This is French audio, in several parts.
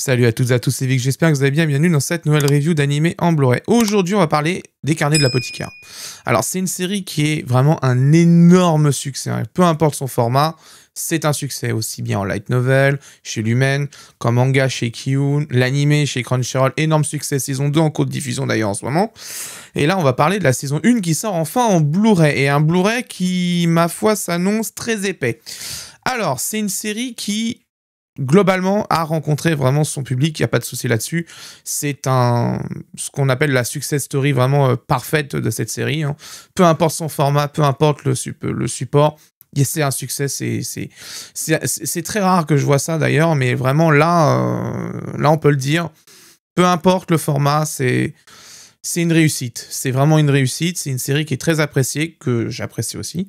Salut à toutes et à tous, c'est Vic, j'espère que vous allez bien, bienvenue dans cette nouvelle review d'animé en Blu-ray. Aujourd'hui, on va parler des Carnets de l'apothicaire. Alors, c'est une série qui est vraiment un énorme succès, hein. Peu importe son format, c'est un succès, aussi bien en light novel, chez Lumen, qu'en manga chez Kiyun, l'animé chez Crunchyroll, énorme succès, saison 2 en cours de diffusion d'ailleurs en ce moment. Et là, on va parler de la saison 1 qui sort enfin en Blu-ray, et un Blu-ray qui, ma foi, s'annonce très épais. Alors, c'est une série qui globalement, a rencontré vraiment son public, il n'y a pas de souci là-dessus. C'est ce qu'on appelle la success story vraiment parfaite de cette série, hein. Peu importe son format, peu importe le support, c'est un succès. C'est très rare que je vois ça d'ailleurs, mais vraiment là, on peut le dire. Peu importe le format, c'est une réussite. C'est vraiment une réussite. C'est une série qui est très appréciée, que j'apprécie aussi.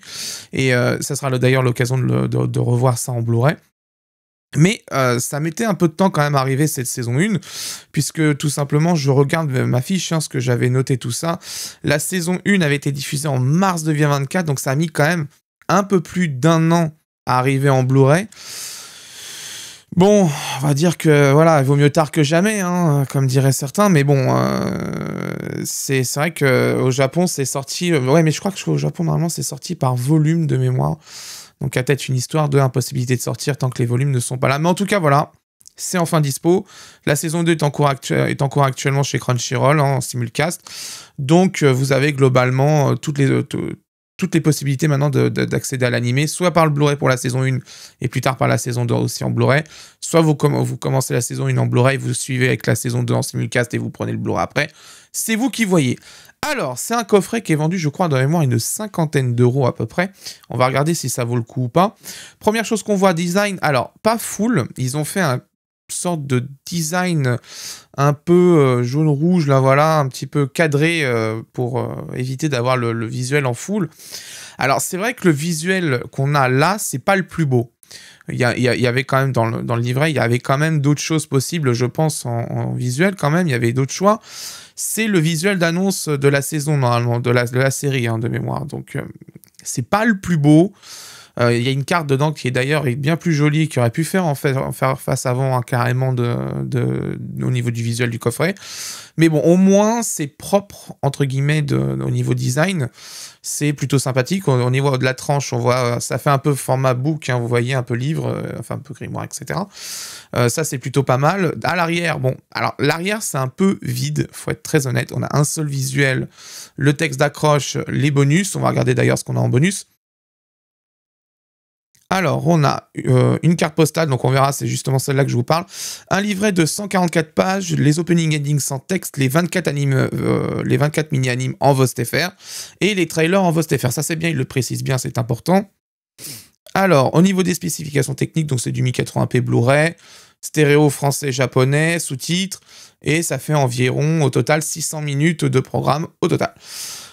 Et ça sera d'ailleurs l'occasion de revoir ça en Blu-ray. Mais ça mettait un peu de temps quand même à arriver cette saison 1, puisque tout simplement, je regarde ma fiche, hein, ce que j'avais noté tout ça. La saison 1 avait été diffusée en mars 2024, donc ça a mis quand même un peu plus d'1 an à arriver en Blu-ray. Bon, on va dire que voilà, il vaut mieux tard que jamais, hein, comme diraient certains, mais bon, c'est vrai qu'au Japon, c'est sorti... ouais, mais je crois qu'au Japon, normalement, c'est sorti par volume de mémoire. Donc, il y a peut-être une histoire de impossibilité de sortir tant que les volumes ne sont pas là. Mais en tout cas, voilà, c'est enfin dispo. La saison 2 est en cours actuellement chez Crunchyroll, hein, en simulcast. Donc, vous avez globalement toutes les possibilités maintenant d'accéder à l'animé, soit par le Blu-ray pour la saison 1 et plus tard par la saison 2 aussi en Blu-ray, soit vous commencez la saison 1 en Blu-ray, vous suivez avec la saison 2 en simulcast et vous prenez le Blu-ray après. C'est vous qui voyez. Alors, c'est un coffret qui est vendu, je crois, de mémoire, une 50aine d'euros à peu près. On va regarder si ça vaut le coup ou pas. Première chose qu'on voit, design, alors, pas full, ils ont fait une sorte de design un peu jaune-rouge, là, voilà, un petit peu cadré pour éviter d'avoir le visuel en full. Alors, c'est vrai que le visuel qu'on a là, c'est pas le plus beau. Il y avait quand même, dans le livret, il y avait quand même d'autres choses possibles, je pense, en visuel quand même, il y avait d'autres choix. C'est le visuel d'annonce de la saison, normalement, de la série, hein, de mémoire. Donc, c'est pas le plus beau. Il y a une carte dedans qui est d'ailleurs bien plus jolie, qui aurait pu faire face avant, hein, carrément au niveau du visuel du coffret. Mais bon, au moins, c'est propre, entre guillemets, au niveau design. C'est plutôt sympathique. Au niveau de la tranche, on voit, ça fait un peu format book, hein, vous voyez, un peu livre, enfin un peu grimoire, etc. Ça, c'est plutôt pas mal. À l'arrière, bon, alors l'arrière, c'est un peu vide, faut être très honnête. On a un seul visuel, le texte d'accroche, les bonus. On va regarder d'ailleurs ce qu'on a en bonus. Alors, on a une carte postale, donc on verra, c'est justement celle-là que je vous parle. Un livret de 144 pages, les opening endings sans texte, les 24 mini-animes en VostFR et les trailers en VostFR. Ça, c'est bien, il le précise bien, c'est important. Alors, au niveau des spécifications techniques, donc c'est du 1080p Blu-ray, stéréo français-japonais, sous-titres, et ça fait environ, au total, 600 minutes de programme au total.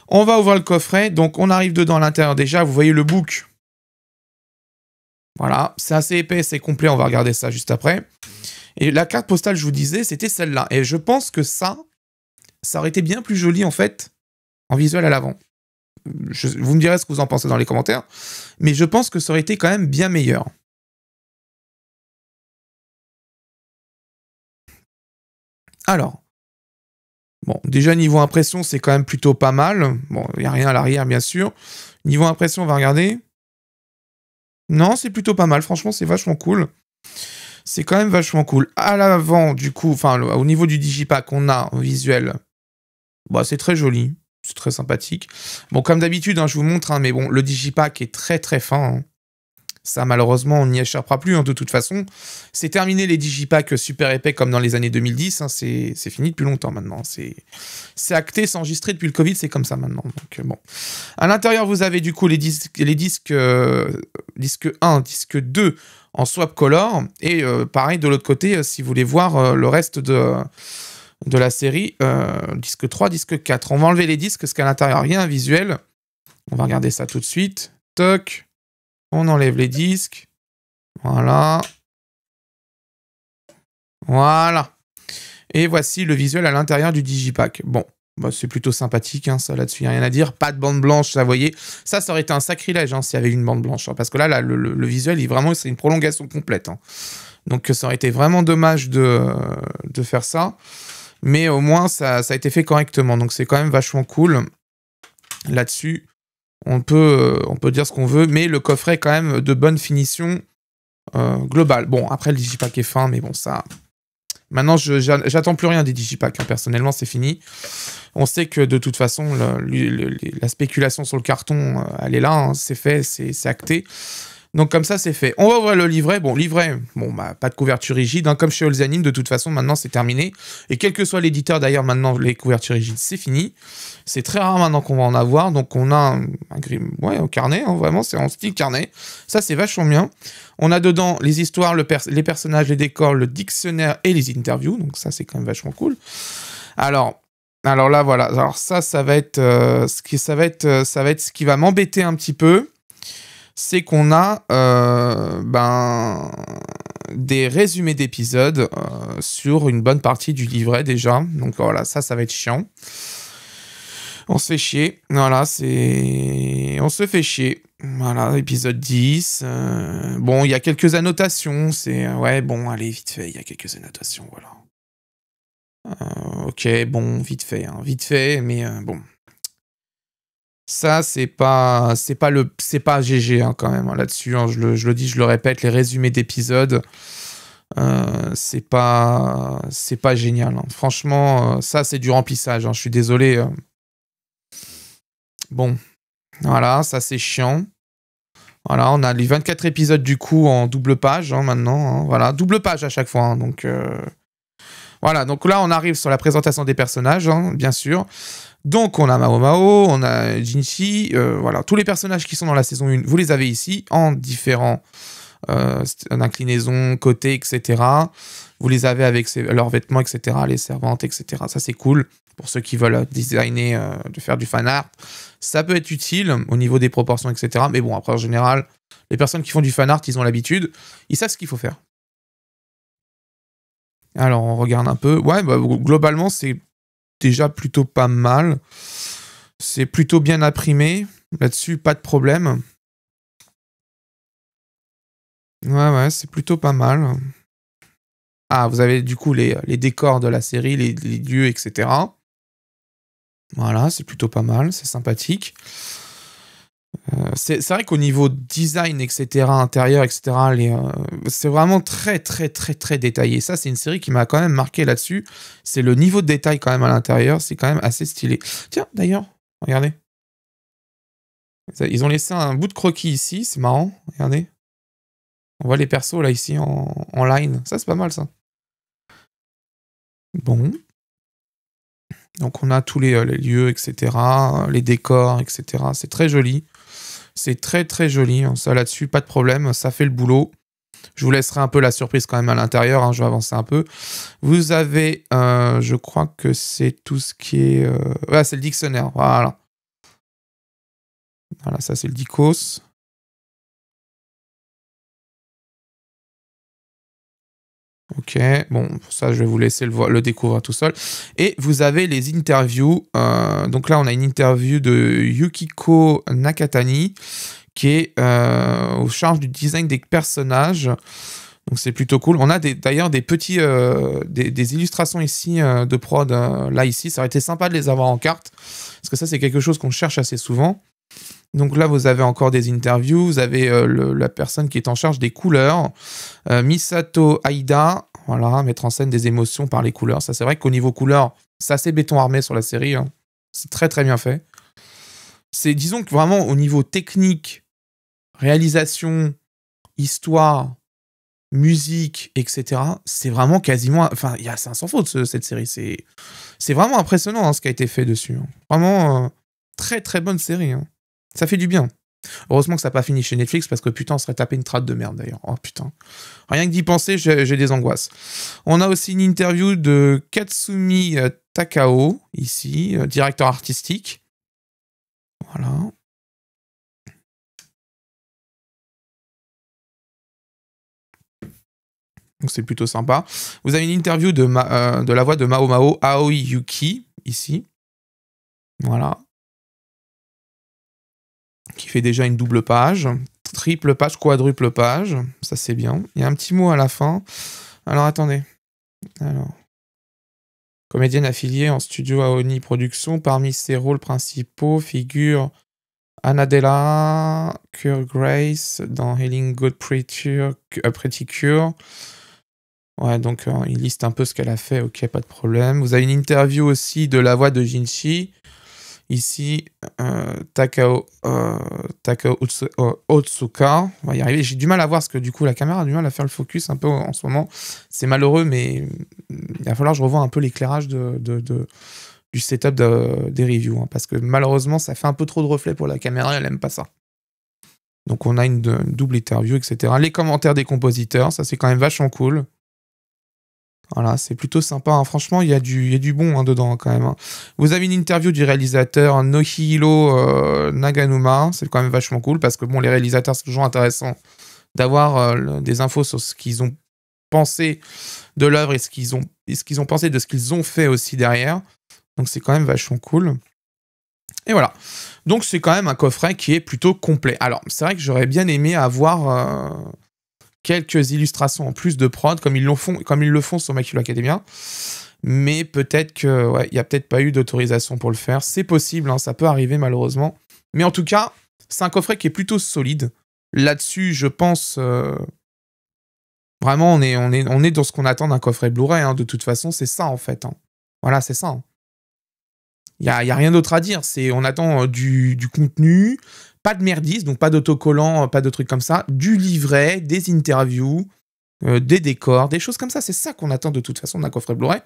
On va ouvrir le coffret, donc on arrive dedans à l'intérieur déjà, vous voyez le book. Voilà, c'est assez épais, c'est complet, on va regarder ça juste après. Et la carte postale, je vous disais, c'était celle-là. Et je pense que ça aurait été bien plus joli, en fait, en visuel à l'avant. Vous me direz ce que vous en pensez dans les commentaires, mais je pense que ça aurait été quand même bien meilleur. Alors, bon, déjà niveau impression, c'est quand même plutôt pas mal. Bon, il n'y a rien à l'arrière, bien sûr. Niveau impression, on va regarder. Non, c'est plutôt pas mal, franchement, c'est vachement cool. C'est quand même vachement cool. À l'avant, du coup, enfin, au niveau du digipack, on a en visuel. Bah, c'est très joli, c'est très sympathique. Bon, comme d'habitude, hein, je vous montre, hein, mais bon, le digipack est très très fin, hein. Ça, malheureusement, on n'y échappera plus, hein, de toute façon. C'est terminé les digipacks super épais comme dans les années 2010. Hein, c'est fini depuis longtemps maintenant. C'est acté, c'est enregistré depuis le Covid, c'est comme ça maintenant. Donc, bon. À l'intérieur, vous avez du coup les disques disque 1, disque 2 en swap color. Et pareil, de l'autre côté, si vous voulez voir le reste de la série, disque 3, disque 4. On va enlever les disques parce qu'à l'intérieur, il y a un visuel. On va regarder ça tout de suite. Toc. On enlève les disques. Voilà. Voilà. Et voici le visuel à l'intérieur du digipack. Bon, bah, c'est plutôt sympathique, hein, ça là-dessus, il n'y a rien à dire. Pas de bande blanche, ça, vous voyez. Ça aurait été un sacrilège, hein, s'il y avait une bande blanche. Hein, parce que là, le visuel, vraiment, c'est une prolongation complète. Hein. Donc ça aurait été vraiment dommage de faire ça. Mais au moins, ça a été fait correctement. Donc c'est quand même vachement cool. Là-dessus, on peut dire ce qu'on veut. Mais le coffret est quand même de bonne finition globale. Bon, après, le digipack est fin, mais bon, ça... Maintenant, j'attends plus rien des digipacks. Hein. Personnellement, c'est fini. On sait que de toute façon, la spéculation sur le carton, elle est là. Hein. C'est fait, c'est acté. Donc comme ça, c'est fait. On va ouvrir le livret. Bon, livret, pas de couverture rigide. Hein. Comme chez Olzanin, de toute façon, maintenant, c'est terminé. Et quel que soit l'éditeur, d'ailleurs, maintenant, les couvertures rigides, c'est fini. C'est très rare maintenant qu'on va en avoir. Donc on a un carnet, hein, vraiment, c'est en style carnet. Ça, c'est vachement bien. On a dedans les histoires, les personnages, les décors, le dictionnaire et les interviews. Donc ça, c'est quand même vachement cool. Alors là, voilà. Alors ça va être ce qui va m'embêter un petit peu. C'est qu'on a des résumés d'épisodes sur une bonne partie du livret déjà. Donc voilà, ça va être chiant. On se fait chier. Voilà, on se fait chier. Voilà, épisode 10. Bon, il y a quelques annotations. Allez, vite fait, il y a quelques annotations, voilà. Ok, bon, vite fait, mais bon. Ça, c'est pas GG hein, quand même hein, là-dessus. Hein, je le dis, je le répète, les résumés d'épisodes, c'est pas génial. Hein. Franchement, ça c'est du remplissage. Hein, je suis désolé. Bon, voilà, ça c'est chiant. Voilà, on a les 24 épisodes du coup en double page hein, maintenant. Hein, voilà, double page à chaque fois. Hein, donc voilà, donc là on arrive sur la présentation des personnages, hein, bien sûr. Donc on a Mao Mao, on a Jinchi, voilà, tous les personnages qui sont dans la saison 1, vous les avez ici, en différents inclinaisons, côtés, etc. Vous les avez avec leurs vêtements, etc., les servantes, etc. Ça c'est cool, pour ceux qui veulent designer, de faire du fan art. Ça peut être utile au niveau des proportions, etc. Mais bon, après en général, les personnes qui font du fan art, ils ont l'habitude, ils savent ce qu'il faut faire. Alors on regarde un peu, ouais, globalement c'est déjà plutôt pas mal. C'est plutôt bien imprimé. Là-dessus, pas de problème. Ouais, c'est plutôt pas mal. Ah, vous avez du coup les décors de la série, les lieux, etc. Voilà, c'est plutôt pas mal, c'est sympathique. C'est vrai qu'au niveau design, etc., intérieur, etc., c'est vraiment très, très, très, très détaillé. Ça, c'est une série qui m'a quand même marqué là-dessus. C'est le niveau de détail quand même à l'intérieur, c'est quand même assez stylé. Tiens, d'ailleurs, regardez. Ils ont laissé un bout de croquis ici, c'est marrant, regardez. On voit les persos là ici en line, ça c'est pas mal ça. Bon. Donc on a tous les lieux, etc., les décors, etc. C'est très joli. C'est très très joli, hein. Ça là-dessus, pas de problème, ça fait le boulot. Je vous laisserai un peu la surprise quand même à l'intérieur, hein, je vais avancer un peu. Vous avez, je crois que c'est tout ce qui est... Ouais, c'est le dictionnaire, voilà. Voilà, ça c'est le dicos. Ok, bon, pour ça, je vais vous laisser le découvrir tout seul. Et vous avez les interviews. Donc là, on a une interview de Yukiko Nakatani, qui est au charge du design des personnages. Donc c'est plutôt cool. On a d'ailleurs des petits des illustrations ici de prod. Là, ici, ça aurait été sympa de les avoir en carte. Parce que ça, c'est quelque chose qu'on cherche assez souvent. Donc là, vous avez encore des interviews, vous avez la personne qui est en charge des couleurs, Misato Aida, voilà, mettre en scène des émotions par les couleurs. Ça, c'est vrai qu'au niveau couleur, c'est assez béton armé sur la série. Hein. C'est très très bien fait. C'est, disons que vraiment au niveau technique, réalisation, histoire, musique, etc., c'est vraiment quasiment... Enfin, c'est un sans faute cette série. C'est vraiment impressionnant hein, ce qui a été fait dessus. Hein. Vraiment, très très bonne série. Hein. Ça fait du bien. Heureusement que ça n'a pas fini chez Netflix parce que putain, on serait tapé une traite de merde d'ailleurs. Oh putain. Rien que d'y penser, j'ai des angoisses. On a aussi une interview de Katsumi Takao, ici, directeur artistique. Voilà. Donc c'est plutôt sympa. Vous avez une interview de la voix de Mao Mao, Aoi Yuki, ici. Voilà. Qui fait déjà une double page. triple page, quadruple page. Ça, c'est bien. Il y a un petit mot à la fin. Alors, attendez. Alors. Comédienne affiliée en studio à Oni Productions. Parmi ses rôles principaux figure Annadella Cure-Grace dans Healing God Pretty Cure. Ouais, donc il liste un peu ce qu'elle a fait. Ok, pas de problème. Vous avez une interview aussi de la voix de Jinchi. Ici, Takao Otsuka. On va y arriver. J'ai du mal à voir parce que du coup, la caméra a du mal à faire le focus un peu en ce moment. C'est malheureux, mais il va falloir que je revoie un peu l'éclairage du setup des reviews. Hein, parce que malheureusement, ça fait un peu trop de reflets pour la caméra. Elle aime pas ça. Donc, on a une double interview, etc. Les commentaires des compositeurs, ça c'est quand même vachement cool. Voilà, c'est plutôt sympa. Hein. Franchement, il y a du bon hein, dedans quand même. Hein. Vous avez une interview du réalisateur Nohiro Naganuma. C'est quand même vachement cool parce que bon, les réalisateurs, c'est toujours intéressant d'avoir des infos sur ce qu'ils ont pensé de l'œuvre et ce qu'ils ont pensé de ce qu'ils ont fait aussi derrière. Donc c'est quand même vachement cool. Et voilà. Donc c'est quand même un coffret qui est plutôt complet. Alors, c'est vrai que j'aurais bien aimé avoir quelques illustrations en plus de prod, comme ils le font sur My Hero Academia. Mais peut-être que, ouais, il n'y a peut-être pas eu d'autorisation pour le faire. C'est possible, hein, ça peut arriver malheureusement. Mais en tout cas, c'est un coffret qui est plutôt solide. Là-dessus, je pense... vraiment, on est dans ce qu'on attend d'un coffret Blu-ray. Hein. De toute façon, c'est ça en fait. Hein. Voilà, c'est ça. Hein. Il n'y a rien d'autre à dire. On attend du contenu, pas de merdis, donc pas d'autocollants, pas de trucs comme ça, du livret, des interviews, des décors, des choses comme ça. C'est ça qu'on attend de toute façon d'un coffret Blu-ray.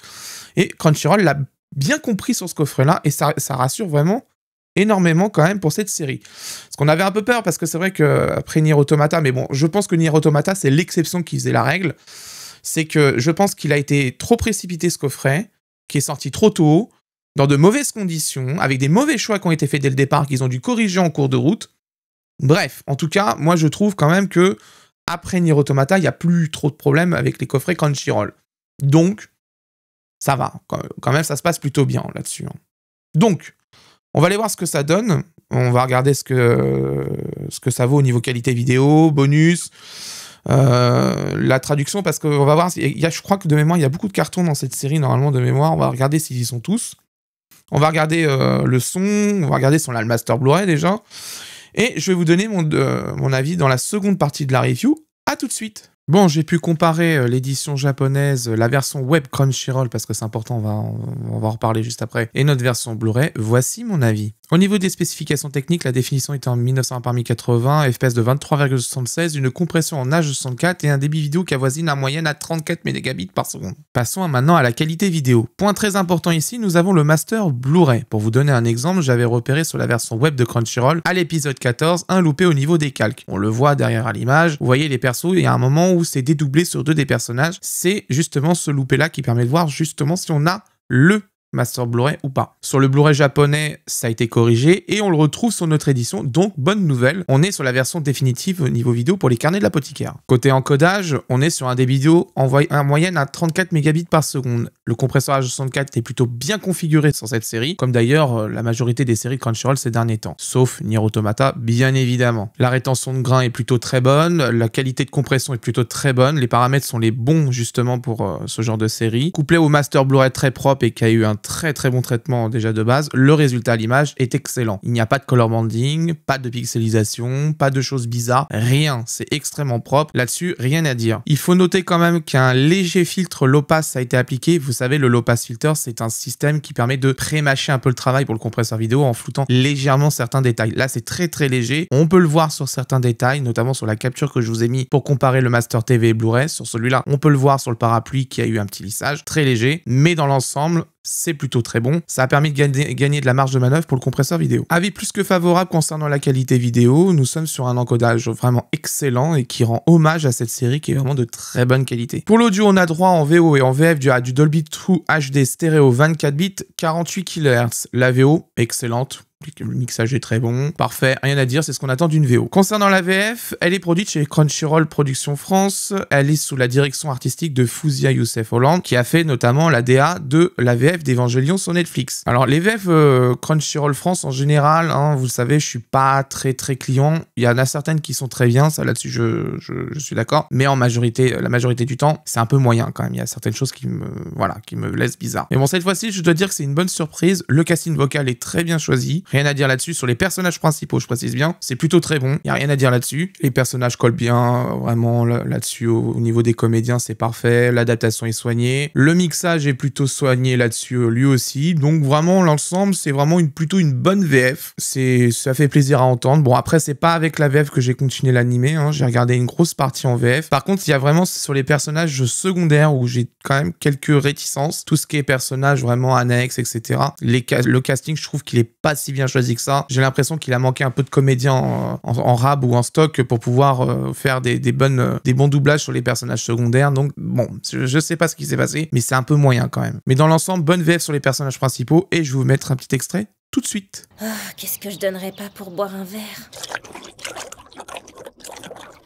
Et Crunchyroll l'a bien compris sur ce coffret-là et ça rassure vraiment énormément quand même pour cette série. Parce qu'on avait un peu peur parce que c'est vrai qu'après Nier Automata, mais bon, je pense que Nier Automata, c'est l'exception qui faisait la règle. C'est que je pense qu'il a été trop précipité ce coffret, qui est sorti trop tôt, dans de mauvaises conditions, avec des mauvais choix qui ont été faits dès le départ, qu'ils ont dû corriger en cours de route. Bref, en tout cas, moi je trouve quand même que après Nier Automata, il n'y a plus trop de problèmes avec les coffrets Crunchyroll. Donc, ça va. Quand même, ça se passe plutôt bien là-dessus. Hein. Donc, on va aller voir ce que ça donne. On va regarder ce que ça vaut au niveau qualité vidéo, bonus, la traduction, parce qu'on va voir, je crois que de mémoire, il y a beaucoup de cartons dans cette série, normalement de mémoire. On va regarder s'ils y sont tous. On va regarder le son, on va regarder si on a le Master Blu-ray déjà. Et je vais vous donner mon avis dans la seconde partie de la review. À tout de suite. Bon, j'ai pu comparer l'édition japonaise, la version web Crunchyroll, parce que c'est important, on va en reparler juste après, et notre version Blu-ray. Voici mon avis. Au niveau des spécifications techniques, la définition est en 1920 par 1080, FPS de 23,76, une compression en H264 et un débit vidéo qui avoisine en moyenne à 34 mégabits par seconde. Passons maintenant à la qualité vidéo. Point très important ici, nous avons le Master Blu-ray. Pour vous donner un exemple, j'avais repéré sur la version web de Crunchyroll, à l'épisode 14, un loupé au niveau des calques. On le voit derrière à l'image, vous voyez les persos, il y a un moment où c'est dédoublé sur 2 des personnages. C'est justement ce loupé-là qui permet de voir justement si on a le Master Blu-ray ou pas. Sur le Blu-ray japonais, ça a été corrigé et on le retrouve sur notre édition, donc bonne nouvelle, on est sur la version définitive au niveau vidéo pour les carnets de l'apothicaire. Côté encodage, on est sur un débit vidéo en moyenne à 34 mégabits par seconde. Le compresseur H264 est plutôt bien configuré sur cette série, comme d'ailleurs la majorité des séries Crunchyroll ces derniers temps, sauf Nier Automata, bien évidemment. La rétention de grains est plutôt très bonne, la qualité de compression est plutôt très bonne, les paramètres sont les bons justement pour ce genre de série. Couplé au Master Blu-ray très propre et qui a eu un très bon traitement déjà de base, le résultat à l'image est excellent. Il n'y a pas de color banding, pas de pixelisation, pas de choses bizarres, rien. C'est extrêmement propre. Là-dessus, rien à dire. Il faut noter quand même qu'un léger filtre low pass a été appliqué. Vous savez, le low pass filter, c'est un système qui permet de pré-mâcher un peu le travail pour le compresseur vidéo en floutant légèrement certains détails. Là, c'est très léger. On peut le voir sur certains détails, notamment sur la capture que je vous ai mis pour comparer le Master TV et Blu-ray. Sur celui-là, on peut le voir sur le parapluie qui a eu un petit lissage, très léger, mais dans l'ensemble, c'est plutôt très bon. Ça a permis de gagner de la marge de manœuvre pour le compresseur vidéo. Avis plus que favorable concernant la qualité vidéo, nous sommes sur un encodage vraiment excellent et qui rend hommage à cette série qui est vraiment de très bonne qualité. Pour l'audio, on a droit en VO et en VF du Dolby True HD stéréo 24 bits, 48 kHz. La VO, excellente. Le mixage est très bon, parfait, rien à dire, c'est ce qu'on attend d'une VO. Concernant la VF, elle est produite chez Crunchyroll Productions France, elle est sous la direction artistique de Fouzia Youssef Hollande, qui a fait notamment la DA de la VF d'Evangelion sur Netflix. Alors les VF Crunchyroll France en général, hein, vous le savez, je suis pas très client, il y en a certaines qui sont très bien, ça là-dessus je suis d'accord, mais la majorité du temps, c'est un peu moyen quand même, il y a certaines choses qui me laissent bizarre. Mais bon, cette fois-ci, je dois dire que c'est une bonne surprise, le casting vocal est très bien choisi. Rien à dire là-dessus. Sur les personnages principaux, je précise bien, c'est plutôt très bon. Il n'y a rien à dire là-dessus. Les personnages collent bien, vraiment là-dessus. Au niveau des comédiens, c'est parfait. L'adaptation est soignée. Le mixage est plutôt soigné là-dessus, lui aussi. Donc vraiment, l'ensemble, c'est vraiment plutôt une bonne VF. Ça fait plaisir à entendre. Bon, après, c'est pas avec la VF que j'ai continué l'animé. Hein. J'ai regardé une grosse partie en VF. Par contre, il y a vraiment sur les personnages secondaires où j'ai quand même quelques réticences. Tout ce qui est personnages vraiment annexes, etc. Le casting, je trouve qu'il est pas si bien choisi que ça. J'ai l'impression qu'il a manqué un peu de comédiens en rab ou en stock pour pouvoir faire des bons doublages sur les personnages secondaires. Donc bon, je sais pas ce qui s'est passé, mais c'est un peu moyen quand même. Mais dans l'ensemble, bonne VF sur les personnages principaux et je vais vous mettre un petit extrait tout de suite. Oh, qu'est-ce que je donnerais pas pour boire un verre?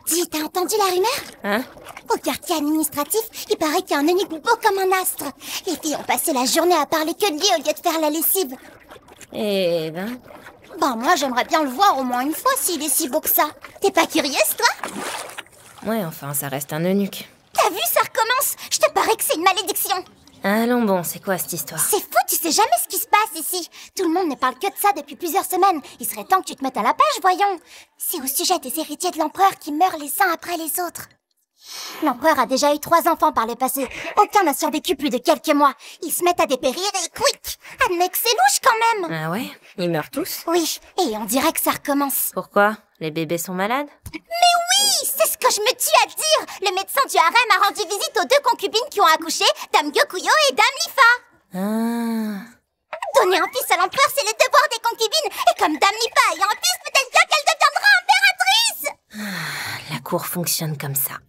Dis, t'as entendu la rumeur? Hein? Au quartier administratif, il paraît qu'il y a un eunuque beau comme un astre. Les filles ont passé la journée à parler que de lui au lieu de faire la lessive. Eh ben... Bah moi j'aimerais bien le voir au moins une fois s'il est si beau que ça. T'es pas curieuse toi? Ouais, enfin, ça reste un eunuque. T'as vu, ça recommence? Je te parais que c'est une malédiction. Allons bon, c'est quoi cette histoire? C'est fou, tu sais jamais ce qui se passe ici. Tout le monde ne parle que de ça depuis plusieurs semaines. Il serait temps que tu te mettes à la page, voyons. C'est au sujet des héritiers de l'empereur qui meurent les uns après les autres. L'empereur a déjà eu 3 enfants par le passé. Aucun n'a survécu plus de quelques mois. Ils se mettent à dépérir et quick. Admets que c'est louche quand même. Ah ouais? Ils meurent tous? Oui, et on dirait que ça recommence. Pourquoi? Les bébés sont malades? Mais oui, c'est ce que je me tue à dire. Le médecin du harem a rendu visite aux 2 concubines qui ont accouché, Dame Gyokuyo et Dame Lifa. Ah... Donner un fils à l'empereur, c'est le devoir des concubines. Et comme Dame Lifa ayant un fils, peut-être bien qu'elle deviendra impératrice. La cour fonctionne comme ça.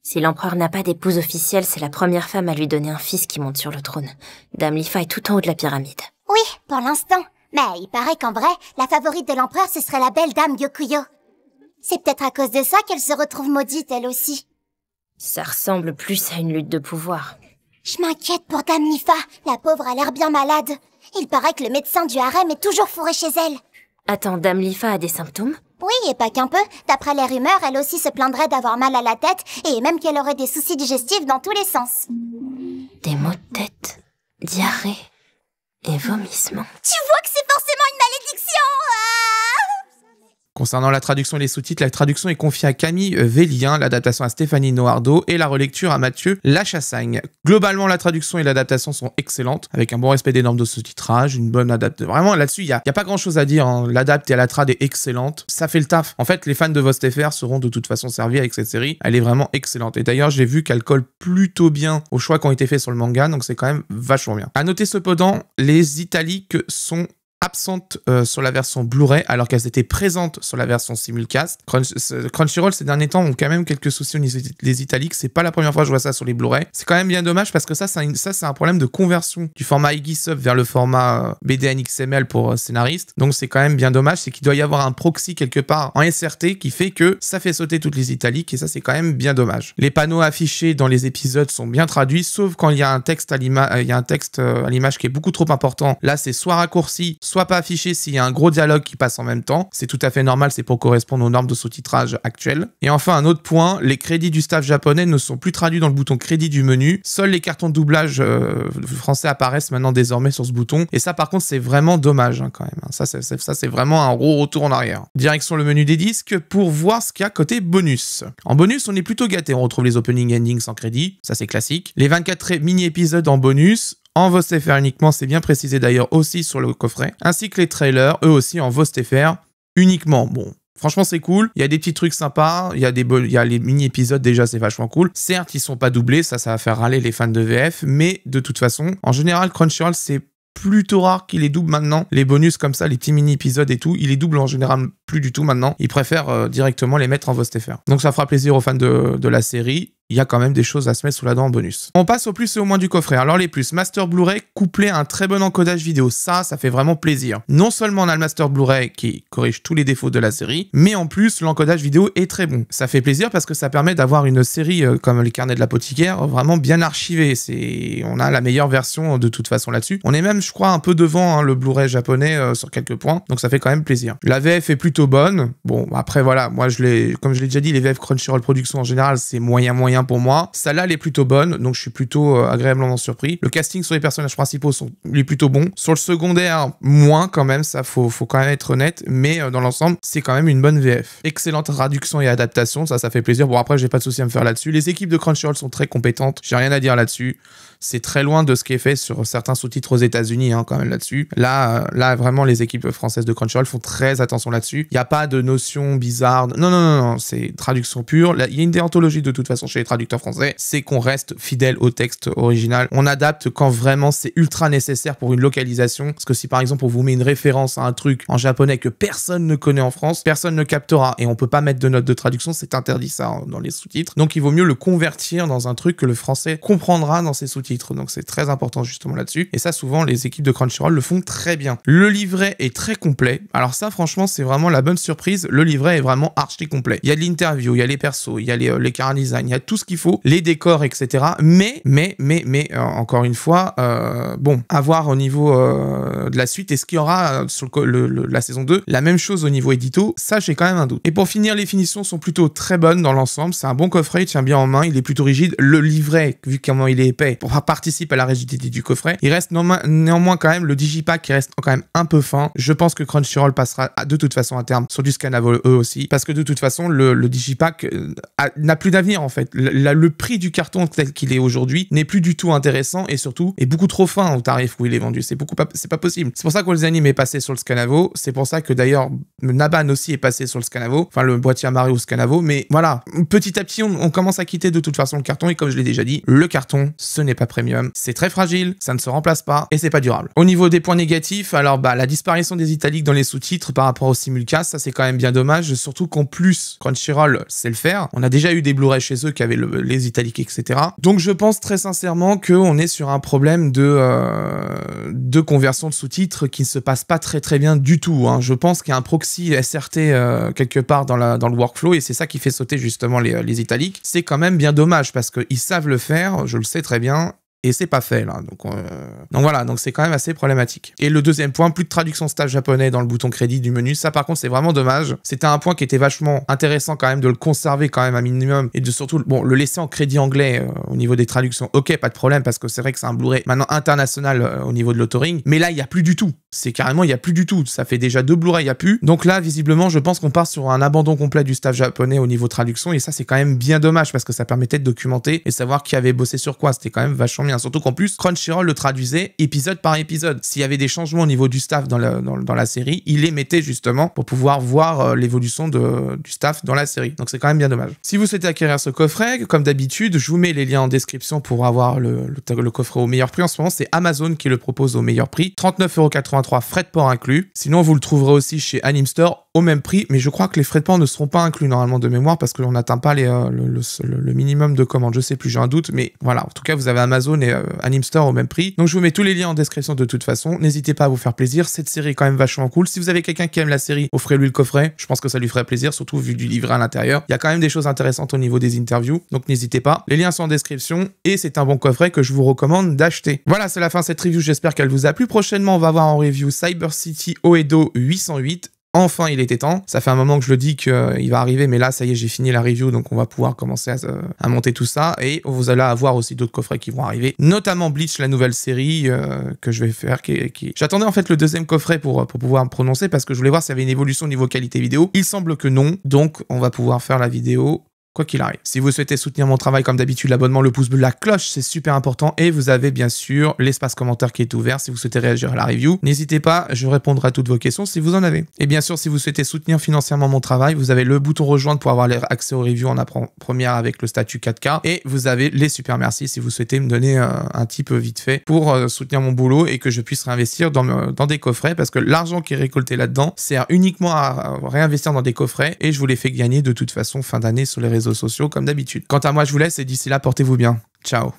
Si l'empereur n'a pas d'épouse officielle, c'est la première femme à lui donner un fils qui monte sur le trône. Dame Lifa est tout en haut de la pyramide. Oui, pour l'instant. Mais il paraît qu'en vrai, la favorite de l'empereur, ce serait la belle Dame Gyokuyo. C'est peut-être à cause de ça qu'elle se retrouve maudite, elle aussi. Ça ressemble plus à une lutte de pouvoir. Je m'inquiète pour Dame Lifa. La pauvre a l'air bien malade. Il paraît que le médecin du harem est toujours fourré chez elle. Attends, Dame Lifa a des symptômes? Oui, et pas qu'un peu. D'après les rumeurs, elle aussi se plaindrait d'avoir mal à la tête et même qu'elle aurait des soucis digestifs dans tous les sens. Des maux de tête, diarrhée et vomissements. Tu vois que c'est forcément une malédiction. Concernant la traduction et les sous-titres, la traduction est confiée à Camille Vélien, l'adaptation à Stéphanie Noardo et la relecture à Mathieu Lachassagne. Globalement, la traduction et l'adaptation sont excellentes, avec un bon respect des normes de sous-titrage, une bonne adaptation. Vraiment, là-dessus, il y a pas grand-chose à dire. Hein. L'adapt et la trad est excellente. Ça fait le taf. En fait, les fans de VostFR seront de toute façon servis avec cette série. Elle est vraiment excellente. Et d'ailleurs, j'ai vu qu'elle colle plutôt bien aux choix qui ont été faits sur le manga, donc c'est quand même vachement bien. À noter cependant, les italiques sont absentes sur la version Blu-ray alors qu'elles étaient présentes sur la version simulcast. Crunchyroll ces derniers temps ont quand même quelques soucis au niveau des italiques, c'est pas la première fois que je vois ça sur les Blu-ray. C'est quand même bien dommage parce que ça c'est un problème de conversion du format IGISUB vers le format BDN XML pour scénaristes. Donc c'est quand même bien dommage, c'est qu'il doit y avoir un proxy quelque part en SRT qui fait que ça fait sauter toutes les italiques et ça c'est quand même bien dommage. Les panneaux affichés dans les épisodes sont bien traduits sauf quand il y a un texte à l'image qui est beaucoup trop important. Là c'est soit raccourci, soit pas affiché s'il y a un gros dialogue qui passe en même temps. C'est tout à fait normal, c'est pour correspondre aux normes de sous-titrage actuelles. Et enfin, un autre point, les crédits du staff japonais ne sont plus traduits dans le bouton crédit du menu. Seuls les cartons de doublage français apparaissent maintenant désormais sur ce bouton. Et ça, par contre, c'est vraiment dommage hein, quand même. Ça, c'est vraiment un gros retour en arrière. Direction le menu des disques pour voir ce qu'il y a côté bonus. En bonus, on est plutôt gâté. On retrouve les opening endings sans crédit. Ça, c'est classique. Les 24 mini-épisodes en bonus. En VostFR uniquement, c'est bien précisé d'ailleurs aussi sur le coffret, ainsi que les trailers, eux aussi en VostFR uniquement. Bon, franchement c'est cool, il y a des petits trucs sympas, il y a les mini-épisodes déjà, c'est vachement cool. Certes, ils sont pas doublés, ça va faire râler les fans de VF, mais de toute façon, en général, Crunchyroll, c'est plutôt rare qu'il les double maintenant. Les bonus comme ça, les petits mini-épisodes et tout, il les double en général plus du tout maintenant. Ils préfèrent directement les mettre en VOST-FR. Donc ça fera plaisir aux fans de la série. Il y a quand même des choses à se mettre sous la dent en bonus. On passe au plus et au moins du coffret. Alors les plus, Master Blu-ray couplé à un très bon encodage vidéo. Ça fait vraiment plaisir. Non seulement on a le Master Blu-ray qui corrige tous les défauts de la série, mais en plus l'encodage vidéo est très bon. Ça fait plaisir parce que ça permet d'avoir une série comme les carnets de l'apothicaire vraiment bien archivée. On a la meilleure version de toute façon là-dessus. On est même, je crois, un peu devant le Blu-ray japonais sur quelques points. Donc ça fait quand même plaisir. La VF est plutôt bonne. Bon, après voilà, moi comme je l'ai déjà dit, les VF Crunchyroll Productions en général, c'est moyen pour moi. Celle-là, elle est plutôt bonne, donc je suis plutôt agréablement surpris. Le casting sur les personnages principaux est plutôt bon. Sur le secondaire, moins quand même, ça faut quand même être honnête, mais dans l'ensemble, c'est quand même une bonne VF. Excellente traduction et adaptation, ça fait plaisir. Bon, après, j'ai pas de souci à me faire là-dessus. Les équipes de Crunchyroll sont très compétentes, j'ai rien à dire là-dessus. C'est très loin de ce qui est fait sur certains sous-titres aux États-Unis, quand même là-dessus. Là, vraiment, les équipes françaises de Crunchyroll font très attention là-dessus. Il n'y a pas de notion bizarre. Non, c'est traduction pure. Il y a une déontologie de toute façon chez les traducteurs français, c'est qu'on reste fidèle au texte original. On adapte quand vraiment c'est ultra nécessaire pour une localisation. Parce que si par exemple on vous met une référence à un truc en japonais que personne ne connaît en France, personne ne captera et on peut pas mettre de note de traduction, c'est interdit ça dans les sous-titres. Donc il vaut mieux le convertir dans un truc que le français comprendra dans ses sous-titres. Donc c'est très important justement là-dessus. Et ça, souvent, les équipes de Crunchyroll le font très bien. Le livret est très complet. Alors ça, franchement, c'est vraiment la bonne surprise. Le livret est vraiment archi complet. Il y a de l'interview, il y a les persos, il y a les chara design, il y a tout ce qu'il faut, les décors, etc. Mais encore une fois, bon, à voir au niveau de la suite. Est-ce qu'il y aura sur la saison 2 la même chose au niveau édito? Ça, j'ai quand même un doute. Et pour finir, les finitions sont plutôt très bonnes dans l'ensemble. C'est un bon coffret, il tient bien en main, il est plutôt rigide. Le livret, vu comment il est épais, participe à la rigidité du coffret. Il reste néanmoins quand même le digipack qui reste quand même un peu fin. Je pense que Crunchyroll passera de toute façon à terme sur du Scanavo eux aussi, parce que de toute façon le digipack n'a plus d'avenir en fait. Le prix du carton tel qu'il est aujourd'hui n'est plus du tout intéressant et surtout est beaucoup trop fin au tarif où il est vendu. C'est pas possible. C'est pour ça que les animes est passé sur le Scanavo. C'est pour ça que d'ailleurs Naban aussi est passé sur le Scanavo, enfin le boîtier à Mario Scanavo. Mais voilà, petit à petit on commence à quitter de toute façon le carton et comme je l'ai déjà dit, le carton ce n'est pas premium, c'est très fragile, ça ne se remplace pas et c'est pas durable. Au niveau des points négatifs, alors la disparition des italiques dans les sous-titres par rapport au simulcast, ça c'est quand même bien dommage, surtout qu'en plus Crunchyroll sait le faire. On a déjà eu des Blu-ray chez eux qui avaient les italiques, etc. Donc je pense très sincèrement qu'on est sur un problème de conversion de sous-titres qui ne se passe pas très bien du tout. Je pense qu'il y a un proxy SRT quelque part dans le workflow et c'est ça qui fait sauter justement les italiques. C'est quand même bien dommage parce qu'ils savent le faire, je le sais très bien. Et c'est pas fait là, donc voilà, donc c'est quand même assez problématique. Et le deuxième point, plus de traduction staff japonais dans le bouton crédit du menu, ça par contre c'est vraiment dommage. C'était un point qui était vachement intéressant quand même de le conserver quand même un minimum et de surtout le laisser en crédit anglais au niveau des traductions. Ok, pas de problème parce que c'est vrai que c'est un Blu-ray maintenant international au niveau de l'autoring, mais là il y a plus du tout. C'est carrément il y a plus du tout. Ça fait déjà 2 Blu-ray, il y a plus. Donc là visiblement je pense qu'on part sur un abandon complet du staff japonais au niveau traduction et ça c'est quand même bien dommage parce que ça permettait de documenter et savoir qui avait bossé sur quoi. C'était quand même vachement bien. Surtout qu'en plus, Crunchyroll le traduisait épisode par épisode. S'il y avait des changements au niveau du staff dans la série, il les mettait justement pour pouvoir voir l'évolution du staff dans la série. Donc c'est quand même bien dommage. Si vous souhaitez acquérir ce coffret, comme d'habitude, je vous mets les liens en description pour avoir le coffret au meilleur prix. En ce moment, c'est Amazon qui le propose au meilleur prix. 39,83 €, frais de port inclus. Sinon, vous le trouverez aussi chez Anime Store au même prix, mais je crois que les frais de port ne seront pas inclus normalement de mémoire parce qu'on n'atteint pas le minimum de commandes. Je sais plus, j'ai un doute, mais voilà. En tout cas, vous avez Amazon et Anime Store au même prix. Donc je vous mets tous les liens en description de toute façon. N'hésitez pas à vous faire plaisir. Cette série est quand même vachement cool. Si vous avez quelqu'un qui aime la série, offrez-lui le coffret. Je pense que ça lui ferait plaisir, surtout vu du livret à l'intérieur. Il y a quand même des choses intéressantes au niveau des interviews. Donc n'hésitez pas. Les liens sont en description et c'est un bon coffret que je vous recommande d'acheter. Voilà, c'est la fin de cette review. J'espère qu'elle vous a plu. Prochainement, on va voir en review Cyber City Oedo 808. Enfin, il était temps. Ça fait un moment que je le dis qu'il va arriver, mais là, ça y est, j'ai fini la review, donc on va pouvoir commencer à monter tout ça. Et vous allez avoir aussi d'autres coffrets qui vont arriver, notamment Bleach, la nouvelle série que je vais faire. J'attendais en fait le deuxième coffret pour pouvoir me prononcer, parce que je voulais voir s'il y avait une évolution au niveau qualité vidéo. Il semble que non, donc on va pouvoir faire la vidéo quoi qu'il arrive. Si vous souhaitez soutenir mon travail, comme d'habitude, l'abonnement, le pouce bleu, la cloche, c'est super important. Et vous avez bien sûr l'espace commentaire qui est ouvert si vous souhaitez réagir à la review. N'hésitez pas, je répondrai à toutes vos questions si vous en avez. Et bien sûr, si vous souhaitez soutenir financièrement mon travail, vous avez le bouton rejoindre pour avoir accès aux reviews en première avec le statut 4K. Et vous avez les super merci si vous souhaitez me donner un tip vite fait pour soutenir mon boulot et que je puisse réinvestir dans des coffrets, parce que l'argent qui est récolté là-dedans sert uniquement à réinvestir dans des coffrets et je vous les fais gagner de toute façon fin d'année sur les réseaux sociaux comme d'habitude. Quant à moi, je vous laisse et d'ici là, portez-vous bien. Ciao.